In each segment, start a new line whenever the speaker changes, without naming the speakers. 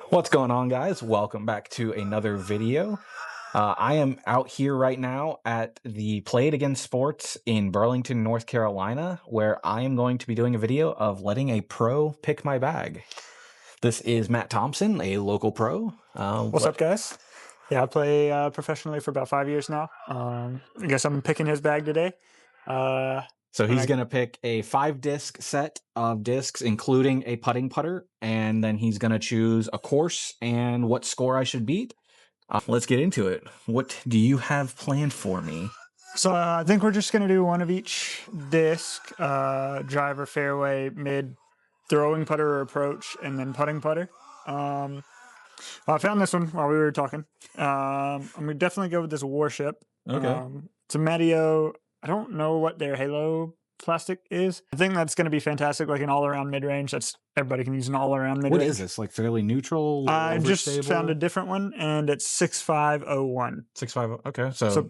What's going on, guys? Welcome back to another video. I am out here right now at the Play It Again Sports in Burlington, North Carolina, where I am going to be doing a video of letting a pro pick my bag. This is Matt Thompson, a local pro.
What's up, guys? Yeah, I play professionally for about 5 years now. I guess I'm picking his bag today.
So he's going to pick a 5-disc set of discs, including a putting putter, and then he's going to choose a course and what score I should beat. Let's get into it. What do you have planned for me?
So I think we're just going to do one of each disc, driver, fairway, mid, throwing putter or approach, and then putting putter. I found this one while we were talking. I'm going to definitely go with this Warship.
Okay.
It's a Medio. I don't know what their Halo plastic is. I think that's going to be fantastic, like an all-around mid-range. Everybody can use an all-around mid-range.
What is this? Like fairly neutral?
I just found a different one, and it's 6501.
650. Okay, so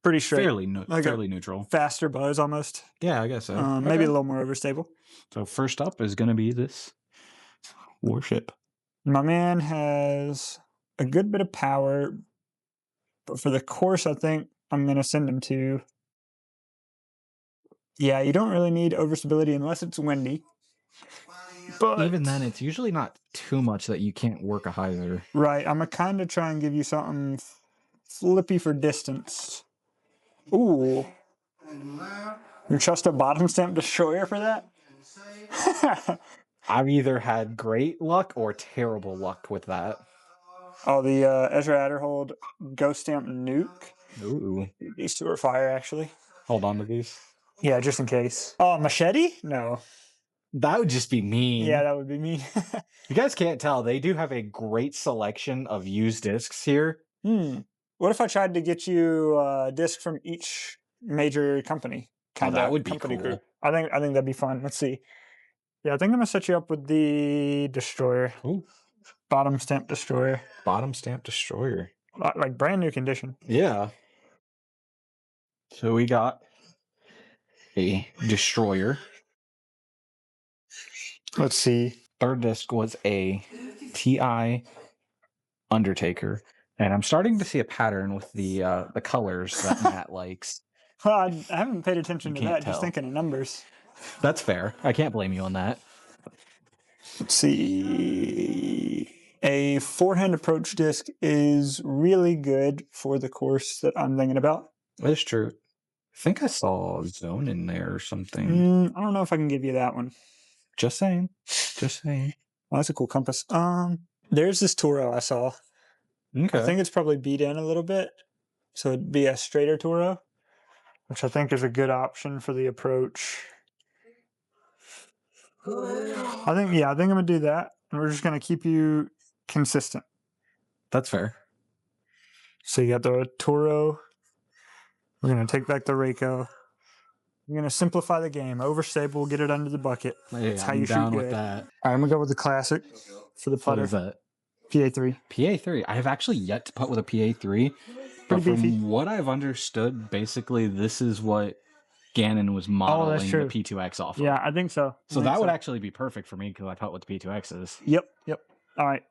pretty straight.
Fairly
fairly
neutral.
Faster buzz almost.
Yeah, I guess so.
Maybe a little more overstable.
So first up is going to be this Warship.
My man has a good bit of power, but for the course, I think I'm going to send him to... Yeah, you don't really need overstability unless it's windy. But
even then, it's usually not too much that you can't work a hyzer.
Right. I'm going to kind of try and give you something flippy for distance. Ooh. You trust a bottom stamp destroyer for that?
I've either had great luck or terrible luck with that.
Oh, the Ezra Adderhold Ghost Stamp Nuke.
Ooh.
These two are fire, actually.
Hold on to these.
Yeah, just in case. Oh, machete? No.
That would just be mean.
Yeah, that would be mean.
You guys can't tell. They do have a great selection of used discs here.
What if I tried to get you a disc from each major company?
That would be cool.
Group. I think that'd be fun. Let's see. Yeah, I think I'm gonna set you up with the Destroyer.
Ooh.
Bottom stamp Destroyer.
Bottom stamp Destroyer.
Like brand new condition.
Yeah. So we got a Destroyer.
Let's see.
Third disc was a TI Undertaker. And I'm starting to see a pattern with the colors that Matt likes.
Well, I haven't paid attention to that,
tell.
just thinking of numbers.
That's fair. I can't blame you on that.
Let's see. A forehand approach disc is really good for the course that I'm thinking about.
That's true. I think I saw a zone in there or something.
I don't know if I can give you that one.
Just saying. Just saying.
Oh, that's a cool compass. There's this Toro I saw.
Okay.
I think it's probably beat in a little bit. So it'd be a straighter Toro, which I think is a good option for the approach. I think I'm going to do that. And we're just going to keep you consistent.
That's fair.
So you got the Toro. We're going to take back the Reiko. We're going to simplify the game. Overstable, get it under the bucket.
That's how you shoot with that.
All right, I'm going to go with the classic for the putter.
What is that?
PA3.
PA3. I have actually yet to putt with a PA3. But from what I've understood, basically this is what Gannon was modeling the P2X off of.
Yeah, I think so.
So that would actually be perfect for me because I putt with the P2Xs.
Yep. All right.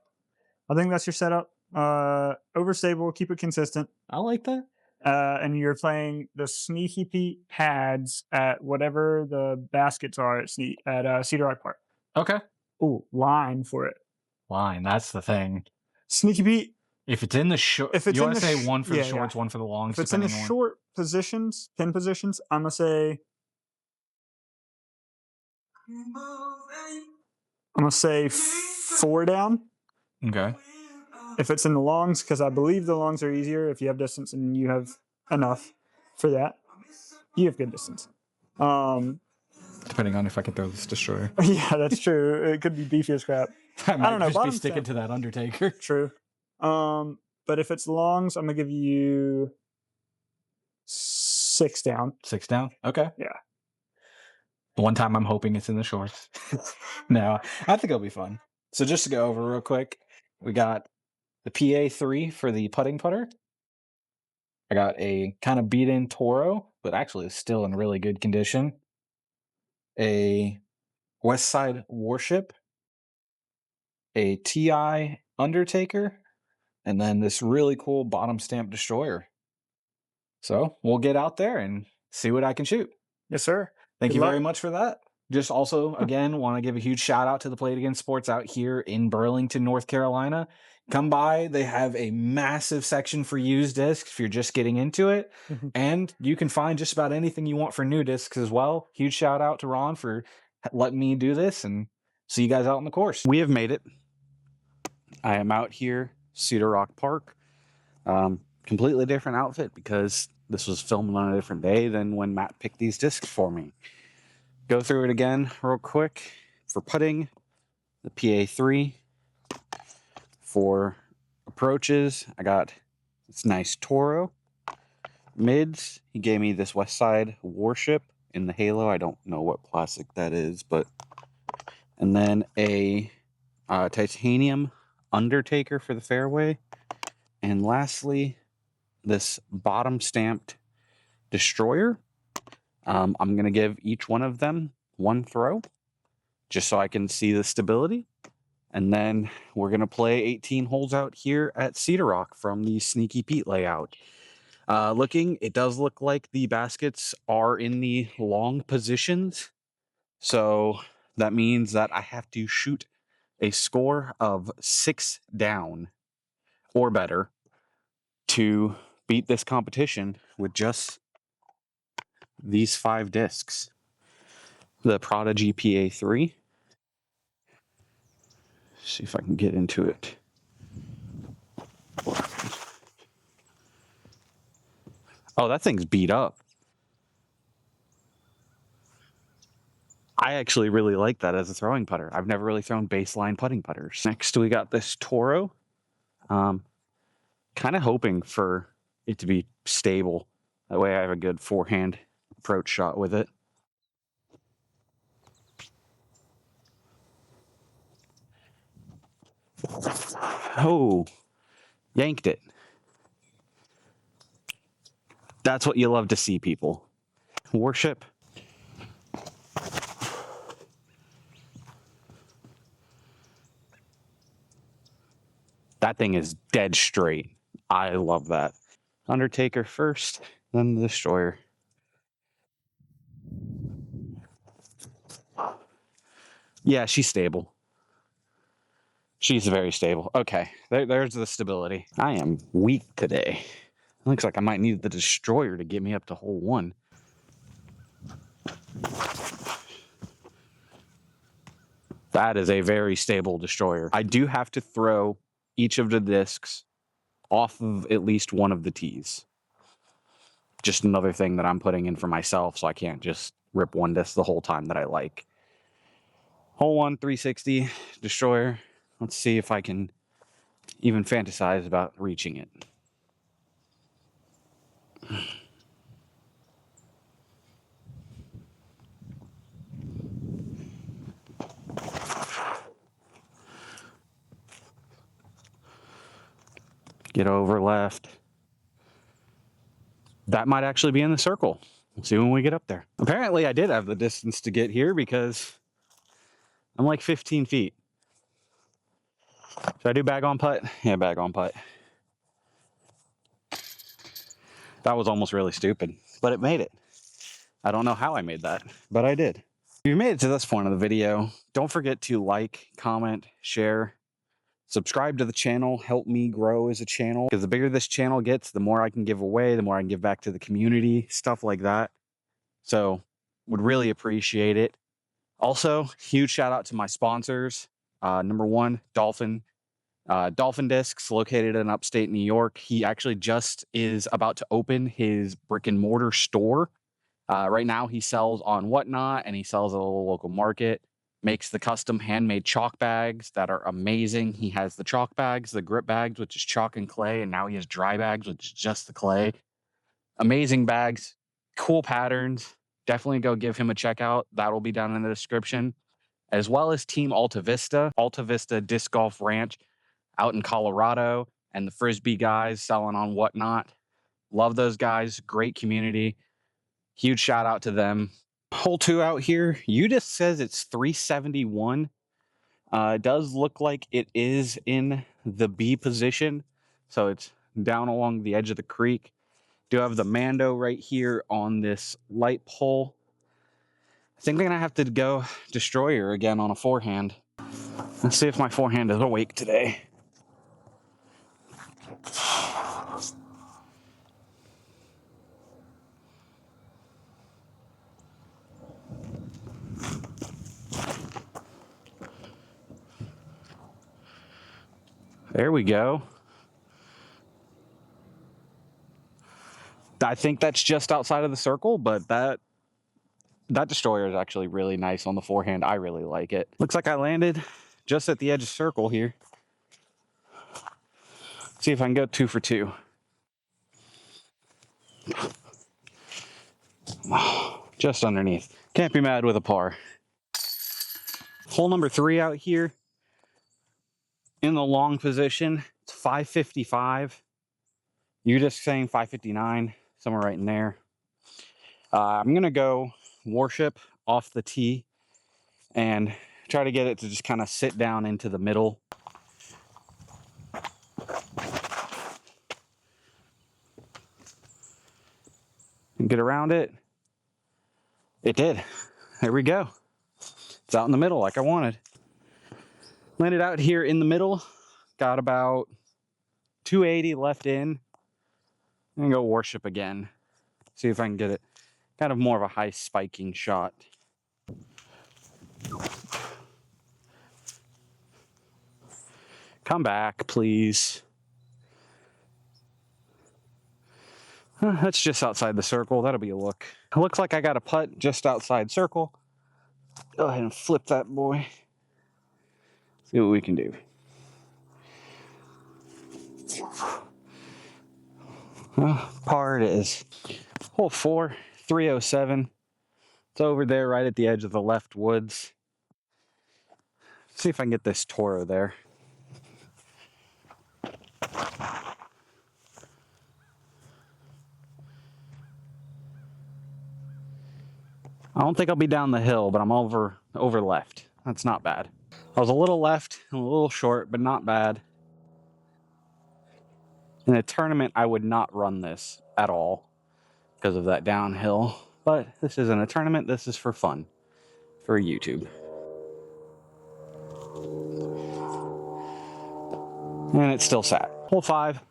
I think that's your setup. Overstable, keep it consistent.
I like that.
And you're playing the Sneaky Pete pads at whatever the baskets are at Cedar Rock Park.
Okay.
Ooh, line for it.
Line, that's the thing.
Sneaky Pete.
If it's in the short, you want to say one for the shorts, one for the longs.
If it's in the short positions, pin positions, I'm gonna say 4 down.
Okay.
If it's in the longs, because I believe the longs are easier if you have distance and you have enough for that. You have good distance.
Depending on if I can throw this Destroyer.
Yeah, that's true. It could be beefy as crap.
I don't know. Just be sticking to that Undertaker.
True. But if it's longs, I'm gonna give you 6 down.
6 down? Okay.
Yeah.
One time I'm hoping it's in the shorts. No, I think it'll be fun. So just to go over real quick, we got the PA3 for the putting putter. I got a kind of beat-in Toro, but actually is still in really good condition. A West Side Warship. A TI Undertaker, and then this really cool bottom stamp destroyer. So we'll get out there and see what I can shoot.
Yes, sir.
Thank
Good
you
luck.
very much for that. Just also, again, want to give a huge shout out to the Play It Again Sports out here in Burlington, North Carolina. Come by. They have a massive section for used discs if you're just getting into it. And you can find just about anything you want for new discs as well. Huge shout out to Ron for letting me do this, and see you guys out on the course.
We have made it. I am out here, Cedar Rock Park. Completely different outfit because this was filmed on a different day than when Matt picked these discs for me. Go through it again real quick. For putting, the PA3. For approaches, I got this nice Toro. Mids, he gave me this West Side Warship in the Halo. I don't know what plastic that is, but... And then a titanium Undertaker for the fairway. And lastly, this bottom stamped destroyer. I'm going to give each one of them one throw just so I can see the stability. And then we're going to play 18 holes out here at Cedar Rock from the Sneaky Pete layout. It does look like the baskets are in the long positions. So that means that I have to shoot a score of 6 down or better to beat this competition with just these 5 discs. The Prodigy PA3. See if I can get into it. Oh, that thing's beat up. I actually really like that as a throwing putter. I've never really thrown baseline putting putters. Next, we got this Toro. Kind of hoping for it to be stable. That way I have a good forehand approach shot with it. Oh, yanked it. That's what you love to see, people. Warship. That thing is dead straight. I love that. Undertaker first, then the destroyer. Yeah, she's stable. She's very stable. Okay, there's the stability. I am weak today. It looks like I might need the destroyer to get me up to hole 1. That is a very stable destroyer. I do have to throw each of the discs off of at least one of the tees. Just another thing that I'm putting in for myself, so I can't just rip one disc the whole time that I like. Hole 1, 360, destroyer. Let's see if I can even fantasize about reaching it. Get over left. That might actually be in the circle. We'll see when we get up there. Apparently, I did have the distance to get here because I'm like 15 feet. Should I do bag on putt? Yeah, bag on putt. That was almost really stupid, but it made it. I don't know how I made that, but I did. If you made it to this point of the video, don't forget to like, comment, share, subscribe to the channel, help me grow as a channel. Because the bigger this channel gets, the more I can give away, the more I can give back to the community, stuff like that. So, would really appreciate it. Also, huge shout out to my sponsors. Number 1, Dolphin. Dolphin Discs, located in upstate New York. He actually just is about to open his brick and mortar store. Right now, he sells on Whatnot, and he sells at a local market. Makes the custom handmade chalk bags that are amazing. He has the chalk bags, the grip bags, which is chalk and clay, and now he has dry bags, which is just the clay. Amazing bags, cool patterns. Definitely go give him a check out. That'll be down in the description. As well as Team Alta Vista Disc Golf Ranch out in Colorado, and the Frisbee guys selling on Whatnot. Love those guys. Great community. Huge shout out to them. Hole 2 out here. UDisc says it's 371. It does look like it is in the B position, so it's down along the edge of the creek. Do have the Mando right here on this light pole. I think I'm gonna have to go Destroyer again on a forehand. Let's see if my forehand is awake today. There we go. I think that's just outside of the circle, but that Destroyer is actually really nice on the forehand. I really like it. Looks like I landed just at the edge of circle here. See if I can go 2 for 2. Just underneath. Can't be mad with a par. Hole number 3 out here. In the long position, it's 555. You're just saying 559, somewhere right in there. I'm gonna go worship off the tee and try to get it to just kind of sit down into the middle. And get around it. It did. There we go. It's out in the middle like I wanted. Landed out here in the middle. Got about 280 left in. I'm gonna go worship again. See if I can get it. Kind of more of a high spiking shot. Come back, please. That's just outside the circle. That'll be a look. It looks like I got a putt just outside circle. Go ahead and flip that boy. See what we can do. Par it is. Hole 4, 307. It's over there right at the edge of the left woods. See if I can get this Toro there. I don't think I'll be down the hill, but I'm over left. That's not bad. I was a little left and a little short, but not bad. In a tournament, I would not run this at all because of that downhill. But this isn't a tournament. This is for fun, for YouTube. And it's still sat. Hole 5,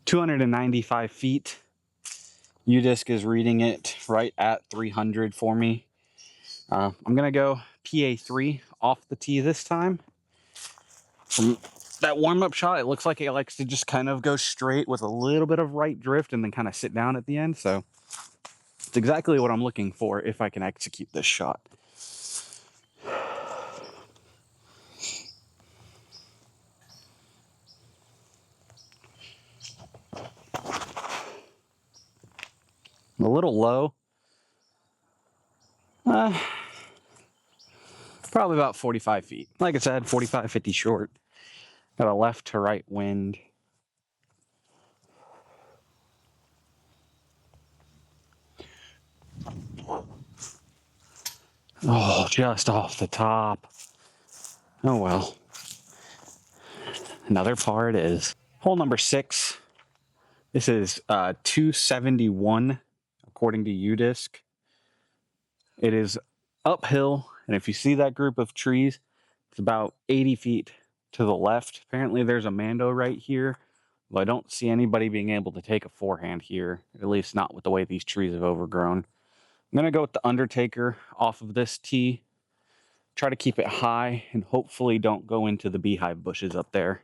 295 feet. UDisc is reading it right at 300 for me. I'm going to go PA3 off the tee this time. From that warm-up shot, it looks like it likes to just kind of go straight with a little bit of right drift and then kind of sit down at the end. So it's exactly what I'm looking for if I can execute this shot. A little low. Probably about 45 feet. Like I said, 45, 50 short. Got a left to right wind. Oh, just off the top. Oh well. Another par it is. Hole number 6. This is 271 according to UDisc. It is uphill, and if you see that group of trees, it's about 80 feet to the left. Apparently there's a Mando right here, but I don't see anybody being able to take a forehand here, at least not with the way these trees have overgrown. I'm going to go with the Undertaker off of this tee. Try to keep it high and hopefully don't go into the beehive bushes up there.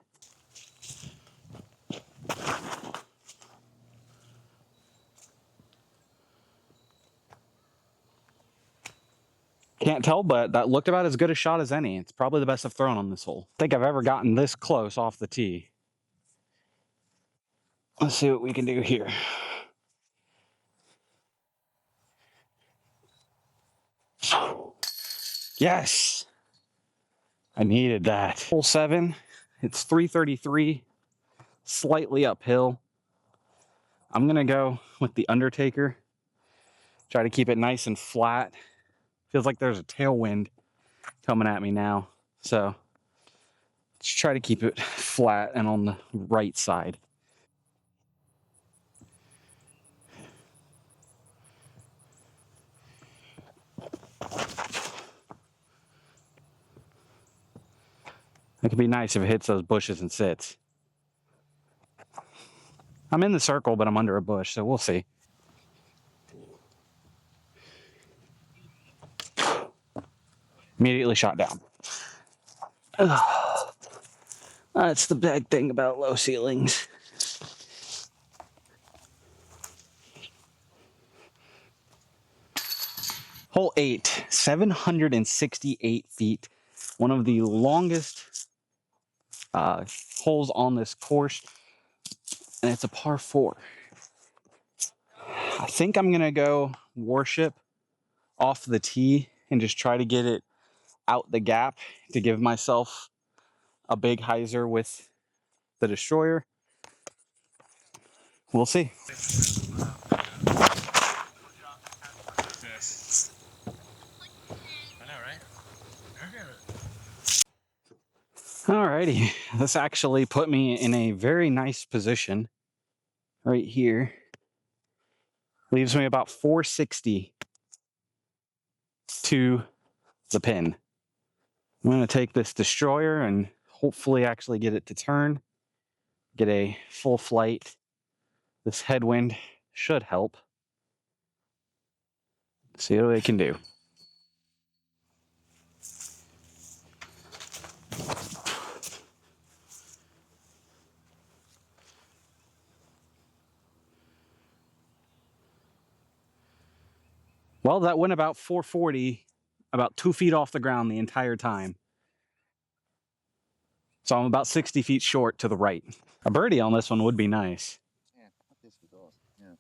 Can't tell, but that looked about as good a shot as any. It's probably the best I've thrown on this hole. I think I've ever gotten this close off the tee. Let's see what we can do here. Yes! I needed that. Hole 7, it's 333, slightly uphill. I'm gonna go with the Undertaker. Try to keep it nice and flat. Feels like there's a tailwind coming at me now. So Just try to keep it flat and on the right side. It could be nice if it hits those bushes and sits. I'm in the circle, but I'm under a bush, so we'll see. Immediately shot down. Ugh. That's the bad thing about low ceilings. Hole 8, 768 feet. One of the longest holes on this course, and it's a par 4. I think I'm going to go worship off the tee and just try to get it out the gap to give myself a big hyzer with the destroyer. We'll see. Alrighty, this actually put me in a very nice position right here. Leaves me about 460 to the pin. I'm going to take this destroyer and hopefully actually get it to turn, get a full flight. This headwind should help. See what it can do. Well, that went about 440, about 2 feet off the ground the entire time. So I'm about 60 feet short to the right. A birdie on this one would be nice.
Yeah, this is awesome.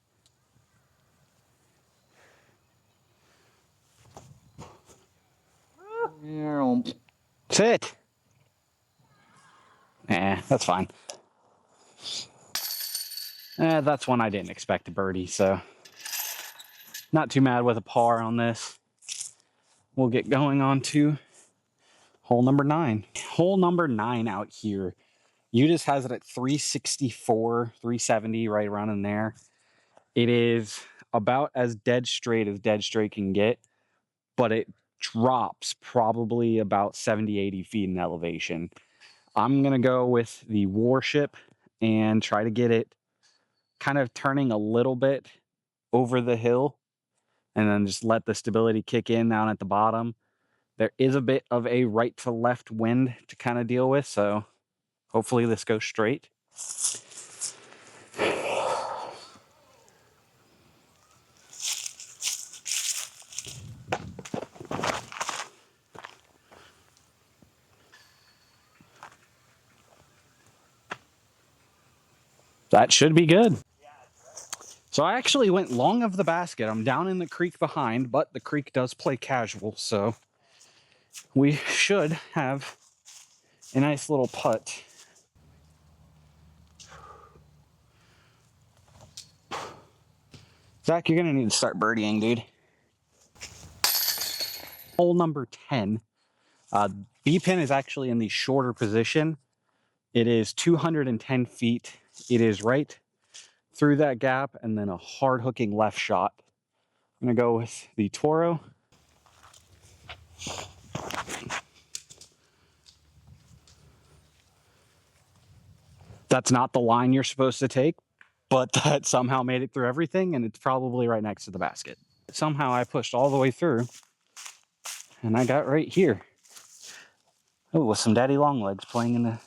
Yeah.
Sit. That's fine. That's one I didn't expect a birdie, so not too mad with a par on this. We'll get going on to hole number 9. Hole number 9 out here. Udis has it at 364, 370, right around in there. It is about as dead straight can get, but it drops probably about 70, 80 feet in elevation. I'm going to go with the Warship and try to get it kind of turning a little bit over the hill and then just let the stability kick in down at the bottom. There is a bit of a right to left wind to kind of deal with, so hopefully this goes straight. That should be good. So I actually went long of the basket. I'm down in the creek behind, but the creek does play casual, so we should have a nice little putt. Zach, you're going to need to start birdieing, dude. Hole number 10. B-pin is actually in the shorter position. It is 210 feet. It is right through that gap and then a hard hooking left shot. I'm going to go with the Toro. That's not the line you're supposed to take, but that somehow made it through everything, and it's probably right next to the basket. Somehow I pushed all the way through, and I got right here. Oh, with some daddy long legs playing in the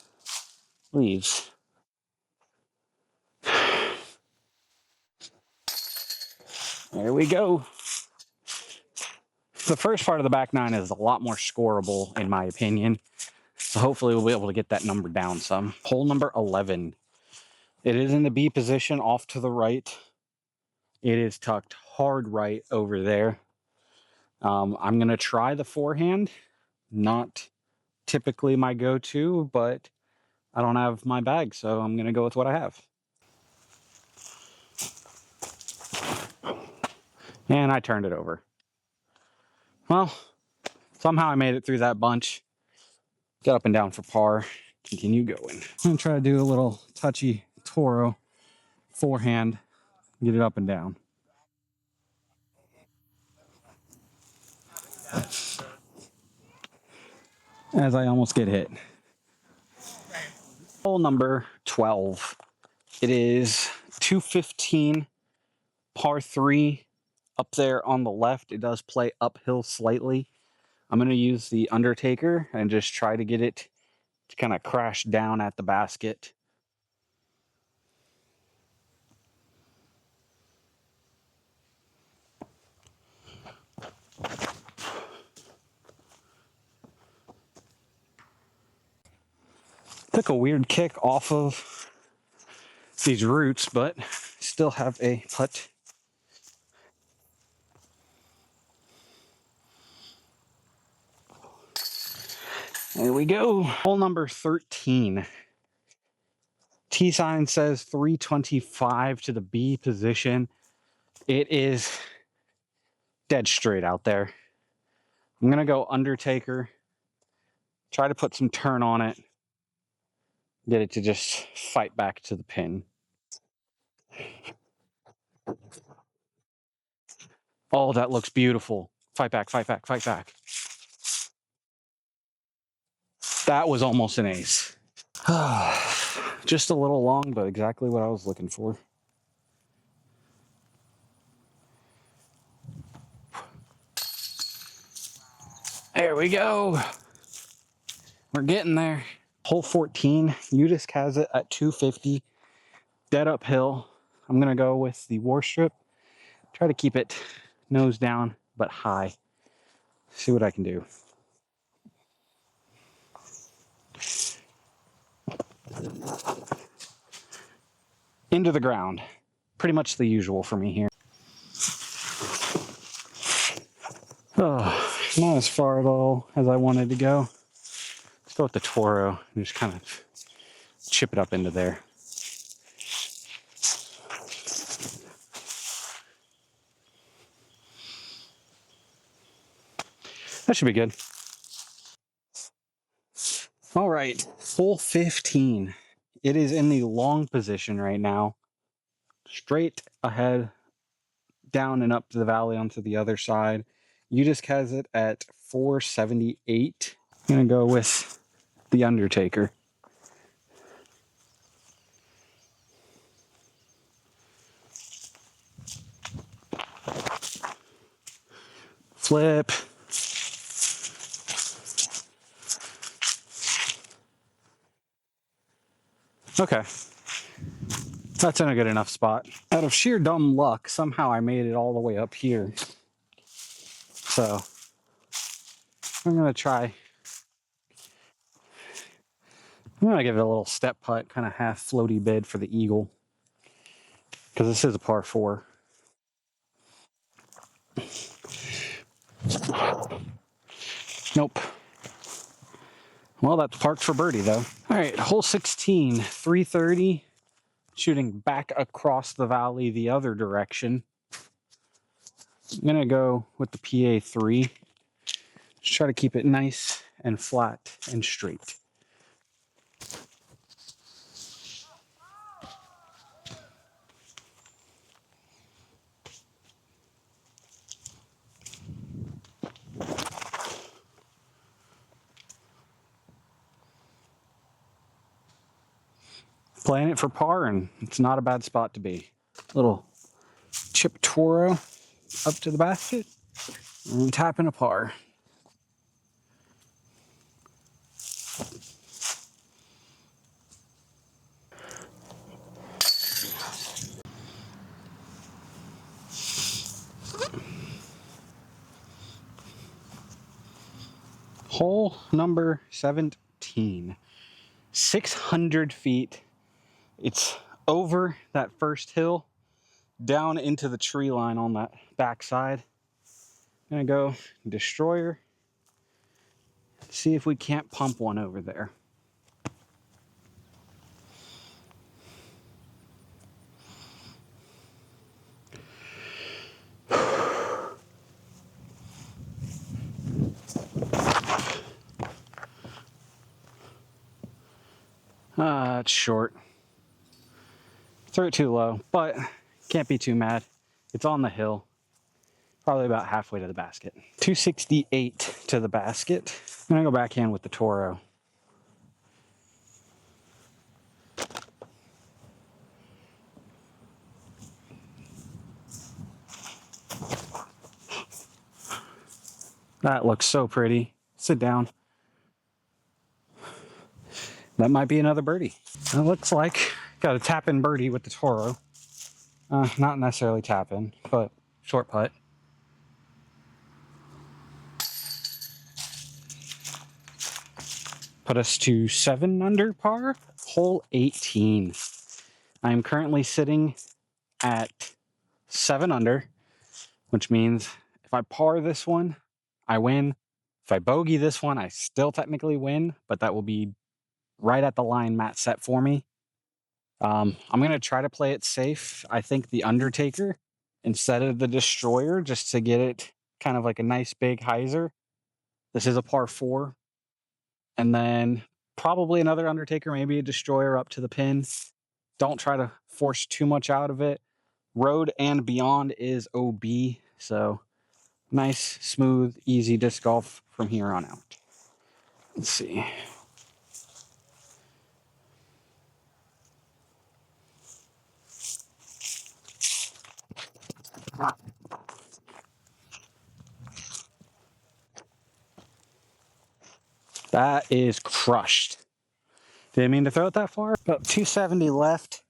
leaves. There we go. The first part of the back 9 is a lot more scoreable, in my opinion. So hopefully we'll be able to get that number down some. Hole number 11. It is in the B position off to the right. It is tucked hard right over there. I'm going to try the forehand. Not typically my go-to, but I don't have my bag, so I'm going to go with what I have. And I turned it over. Well, somehow I made it through that bunch. Got up and down for par. continue going. I'm gonna try to do a little touchy Toro forehand, get it up and down. As I almost get hit. Hole number 12. It is 215 par 3 up there on the left. It does play uphill slightly. I'm going to use the Undertaker and just try to get it to kind of crash down at the basket. Took a weird kick off of these roots, but still have a putt. There we go. Hole number 13. T sign says 325 to the B position. It is dead straight out there. I'm going to go Undertaker. Try to put some turn on it. Get it to just fight back to the pin. Oh, that looks beautiful. Fight back, fight back, fight back. That was almost an ace. Just a little long, but exactly what I was looking for. There we go. We're getting there. Hole 14, Udisk has it at 250, dead uphill. I'm gonna go with the war strip. Try to keep it nose down, but high. See what I can do. Into the ground. Pretty much the usual for me here. Oh, not as far at all as I wanted to go. Let's go with the Toro and just kind of chip it up into there. That should be good. All right, hole 15. It is in the long position right now. Straight ahead, down and up to the valley onto the other side. Udisk has it at 478. I'm gonna go with the Undertaker. Flip. Okay. That's in a good enough spot. Out of sheer dumb luck, somehow I made it all the way up here. So I'm gonna try. I'm gonna give it a little step putt, kind of half floaty bid for the eagle. Because this is a par 4. Nope. Well, that's parked for birdie, though. All right, hole 16, 330. Shooting back across the valley the other direction. I'm going to go with the PA3. Just try to keep it nice and flat and straight. Playing it for par, and it's not a bad spot to be. Little chip Toro up to the basket and tapping a par. Hole number 17. 600 feet. It's over that first hill, down into the tree line on that backside. I'm gonna go Destroyer, see if we can't pump one over there. It's short. Threw it too low, but can't be too mad. It's on the hill. Probably about halfway to the basket. 268 to the basket. I'm gonna go backhand with the Toro. That looks so pretty. Sit down. That might be another birdie. It looks like got a tap-in birdie with the Toro. Not necessarily tap-in, but short putt. Put us to 7 under par. Hole 18. I am currently sitting at 7 under, which means if I par this one, I win. If I bogey this one, I still technically win, but that will be right at the line Matt set for me. I'm going to try to play it safe. I think the Undertaker instead of the Destroyer, just to get it kind of like a nice big hyzer. This is a par 4. And then probably another Undertaker, maybe a Destroyer up to the pin. Don't try to force too much out of it. Road and beyond is OB, so nice, smooth, easy disc golf from here on out. Let's see. That is crushed. Didn't mean to throw it that far. About 270 left.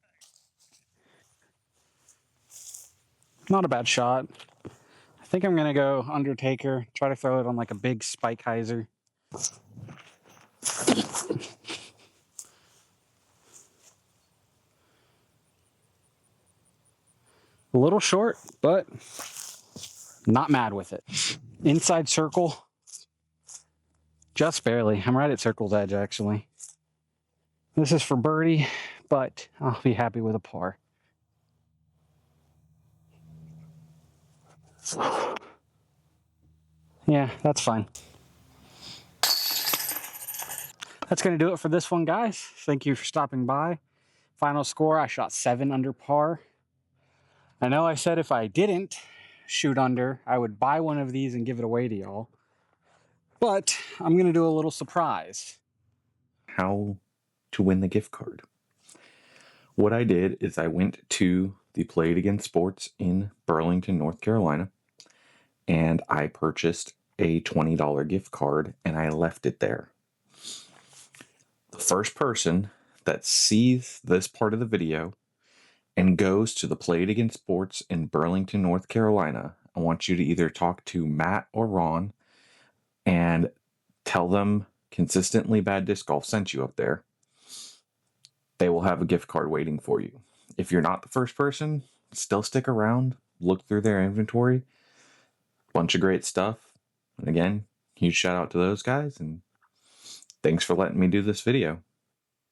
Not a bad shot. I think I'm going to go Undertaker. Try to throw it on like a big spike hyzer. A little short, but not mad with it. Inside circle. Just barely. I'm right at circle's edge, actually. This is for birdie, but I'll be happy with a par. Yeah, that's fine. That's going to do it for this one, guys. Thank you for stopping by. Final score, I shot 7 under par. I know I said if I didn't shoot under, I would buy one of these and give it away to y'all. But I'm going to do a little surprise.
How to win the gift card. What I did is I went to the Played Against Sports in Burlington, North Carolina, and I purchased a $20 gift card and I left it there. The first person that sees this part of the video and goes to the Played Against Sports in Burlington, North Carolina, I want you to either talk to Matt or Ron and tell them Consistently Bad Disc Golf sent you up there. They will have a gift card waiting for you. If you're not the first person, still stick around, look through their inventory. Bunch of great stuff. And again, huge shout out to those guys, and thanks for letting me do this video.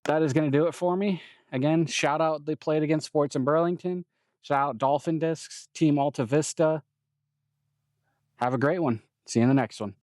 That is going to do it for me. Again, shout out the Played Against Sports in Burlington. Shout out Dolphin Discs, Team Alta Vista. Have a great one. See you in the next one.